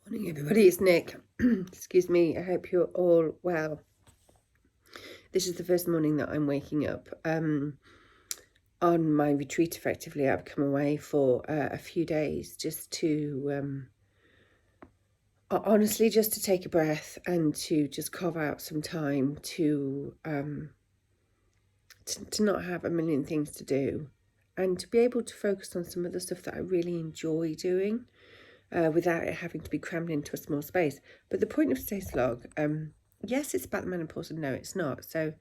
Morning, everybody. It's Nick. Excuse me. I hope you're all well. This is the first morning that I'm waking up on my retreat. Effectively, I've come away for a few days just to honestly just to take a breath and to just carve out some time to not have a million things to do and to be able to focus on some of the stuff that I really enjoy doing. Without it having to be crammed into a small space. But the point of today's vlog, yes, it's about the menopause, and no, it's not. So,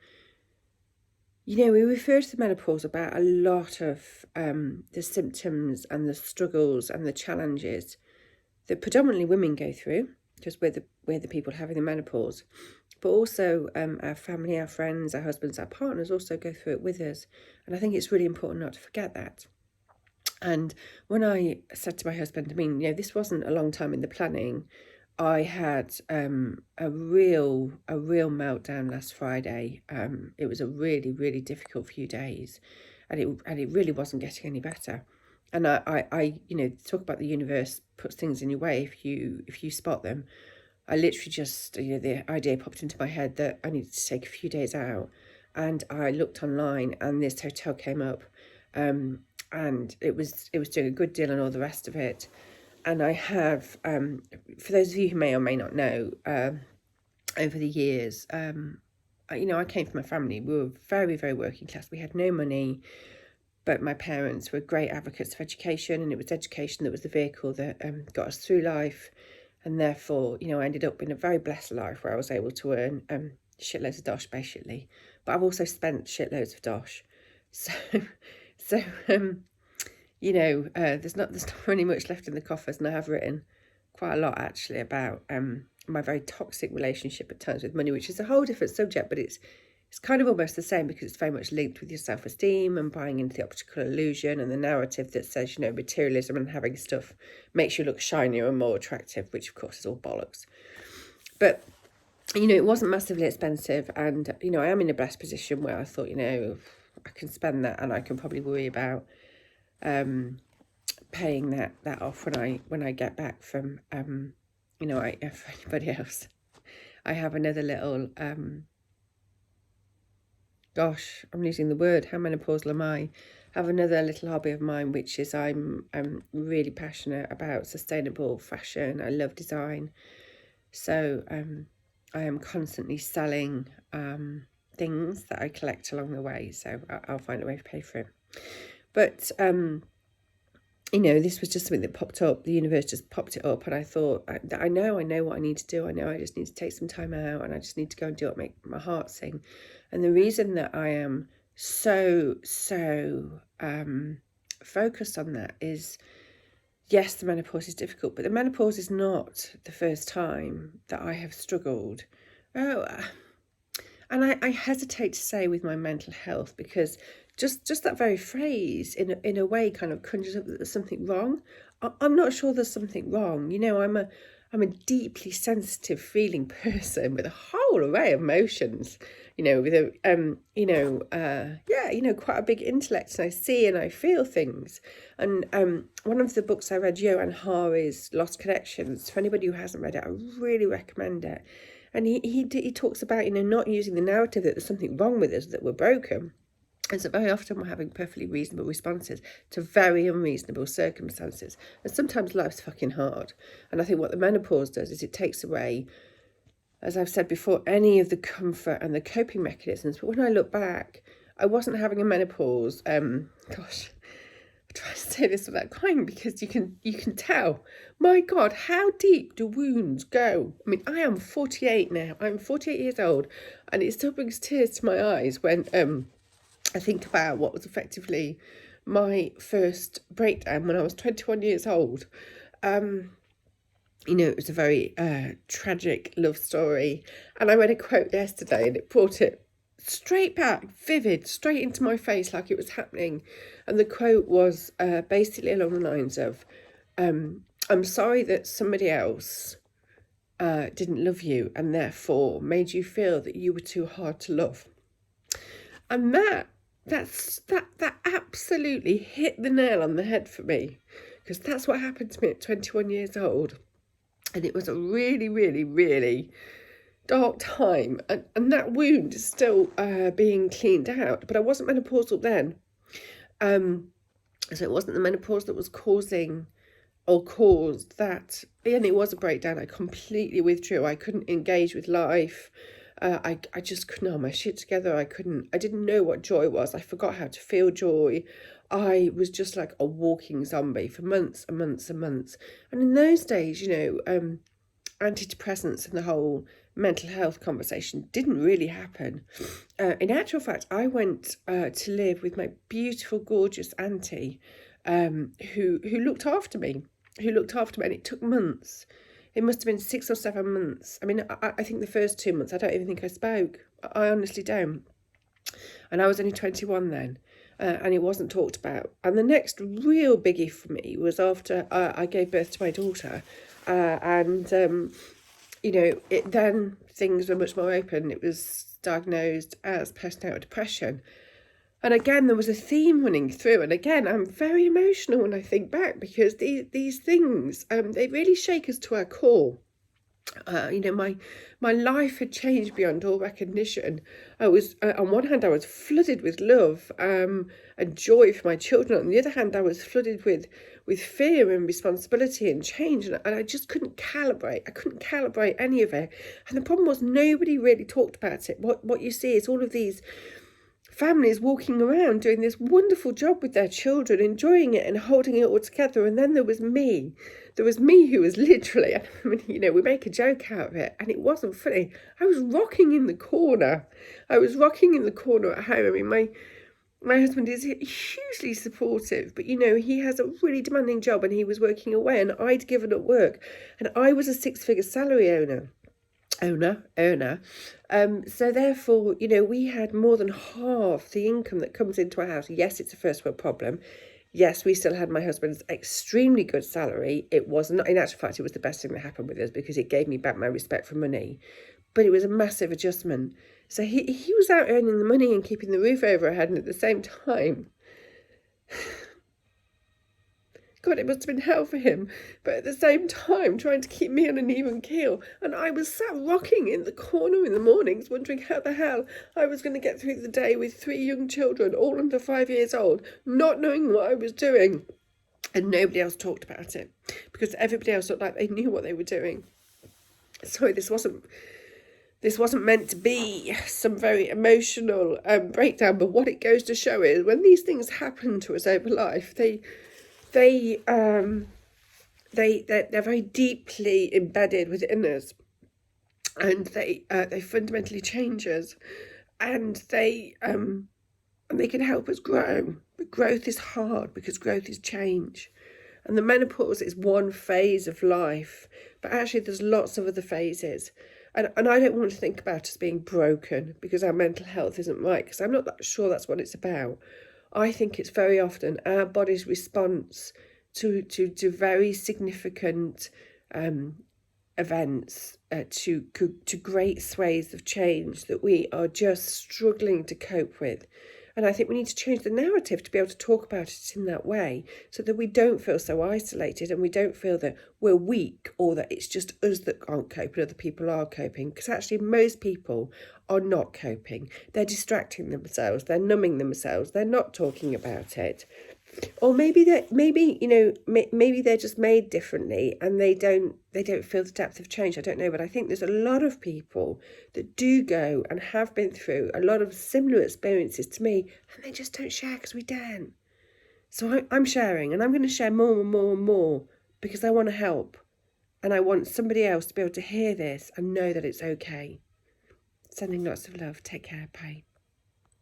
we refer to the menopause about a lot of the symptoms and the struggles and the challenges that predominantly women go through, because we're the people having the menopause. But also our family, our friends, our husbands, our partners also go through it with us. And I think it's really important not to forget that. And when I said to my husband, this wasn't a long time in the planning. I had a real meltdown last Friday. It was a really, really difficult few days, and it really wasn't getting any better. And I talk about the universe puts things in your way if you spot them. I literally just the idea popped into my head that I needed to take a few days out, and I looked online, and this hotel came up. And it was doing a good deal and all the rest of it. And I have, for those of you who may or may not know, over the years, I came from a family. We were very, very working class. We had no money, but my parents were great advocates of education, and it was education that was the vehicle that got us through life. And therefore, I ended up in a very blessed life where I was able to earn shitloads of dosh, basically. But I've also spent shitloads of dosh. So, there's not really much left in the coffers, and I have written quite a lot actually about my very toxic relationship at times with money, which is a whole different subject, but it's kind of almost the same because it's very much linked with your self-esteem and buying into the optical illusion and the narrative that says, materialism and having stuff makes you look shinier and more attractive, which of course is all bollocks. But it wasn't massively expensive, and I am in a blessed position where I thought, I can spend that, and I can probably worry about paying that off when I get back from for anybody else. I have another little gosh, I'm losing the word. How menopausal am I? I have another little hobby of mine, which is I'm really passionate about sustainable fashion. I love design, so I am constantly selling things that I collect along the way. So I'll find a way to pay for it. But this was just something that popped up. The universe just popped it up, and I thought, I know what I need to do. I know I just need to take some time out, and I just need to go and do it, make my heart sing. And the reason that I am so focused on that is, yes, the menopause is difficult, but the menopause is not the first time that I have struggled. And I hesitate to say with my mental health, because just that very phrase in a way kind of conjures up that there's something wrong. I'm not sure there's something wrong. I'm a deeply sensitive feeling person with a whole array of emotions, with a quite a big intellect, and I see and I feel things. And one of the books I read, Johan Hari's Lost Connections, for anybody who hasn't read it, I really recommend it. And he talks about, not using the narrative that there's something wrong with us, that we're broken. And so very often we're having perfectly reasonable responses to very unreasonable circumstances. And sometimes life's fucking hard. And I think what the menopause does is it takes away, as I've said before, any of the comfort and the coping mechanisms. But when I look back, I wasn't having a menopause. Gosh, I try to say this without crying, because you can tell. My God, how deep do wounds go? I am 48 now. I'm 48 years old, and it still brings tears to my eyes when I think about what was effectively my first breakdown when I was 21 years old. It was a very tragic love story. And I read a quote yesterday, and it brought it straight back, vivid, straight into my face, like it was happening. And the quote was basically along the lines of, I'm sorry that somebody else didn't love you and therefore made you feel that you were too hard to love. And that absolutely hit the nail on the head for me, because that's what happened to me at 21 years old. And it was a really, really, really dark time. And that wound is still being cleaned out. But I wasn't menopausal then. So it wasn't the menopause that was causing or caused that. And it was a breakdown. I completely withdrew. I couldn't engage with life. I just couldn't hold my shit together. I didn't know what joy was. I forgot how to feel joy. I was just like a walking zombie for months and months and months. And in those days, antidepressants and the whole mental health conversation didn't really happen. In actual fact, I went to live with my beautiful, gorgeous auntie, who looked after me, and it took months. It must have been 6 or 7 months. I mean, I think the first 2 months, I don't even think I spoke. I honestly don't. And I was only 21 then. And it wasn't talked about. And the next real biggie for me was after I gave birth to my daughter. Then things were much more open. It was diagnosed as postnatal depression. And again, there was a theme running through. And again, I'm very emotional when I think back, because these things, they really shake us to our core. My life had changed beyond all recognition. I was, on one hand, I was flooded with love and joy for my children. On the other hand, I was flooded with fear and responsibility and change. And I just couldn't calibrate. I couldn't calibrate any of it. And the problem was nobody really talked about it. What you see is all of these families walking around doing this wonderful job with their children, enjoying it and holding it all together. And then there was me. There was me who was literally, I mean, we make a joke out of it, and it wasn't funny. I was rocking in the corner. I was rocking in the corner at home. I mean, my husband is hugely supportive, but he has a really demanding job, and he was working away, and I'd given up work, and I was a 6-figure salary earner. So therefore, we had more than half the income that comes into our house. Yes, it's a first world problem. Yes, we still had my husband's extremely good salary. It was not, in actual fact, it was the best thing that happened with us, because it gave me back my respect for money. But it was a massive adjustment. So he was out earning the money and keeping the roof over our head, and at the same time, God, it must have been hell for him. But at the same time, trying to keep me on an even keel. And I was sat rocking in the corner in the mornings, wondering how the hell I was going to get through the day with 3 young children, all under 5 years old, not knowing what I was doing. And nobody else talked about it, because everybody else looked like they knew what they were doing. Sorry, this wasn't meant to be some very emotional breakdown, but what it goes to show is when these things happen to us over life, they're very deeply embedded within us, and they fundamentally change us, and they can help us grow. But growth is hard, because growth is change, and the menopause is one phase of life, but actually there's lots of other phases. And I don't want to think about us being broken because our mental health isn't right, because I'm not that sure that's what it's about. I think it's very often our body's response to very significant events, to great swathes of change that we are just struggling to cope with. And I think we need to change the narrative to be able to talk about it in that way, so that we don't feel so isolated, and we don't feel that we're weak, or that it's just us that aren't coping, other people are coping. Because actually most people are not coping. They're distracting themselves, they're numbing themselves, they're not talking about it. Or maybe they're just made differently, and they don't feel the depth of change. I don't know, but I think there's a lot of people that do go and have been through a lot of similar experiences to me, and they just don't share because we don't. So I'm sharing, and I'm going to share more and more and more, because I want to help, and I want somebody else to be able to hear this and know that it's okay. Sending lots of love. Take care. Bye.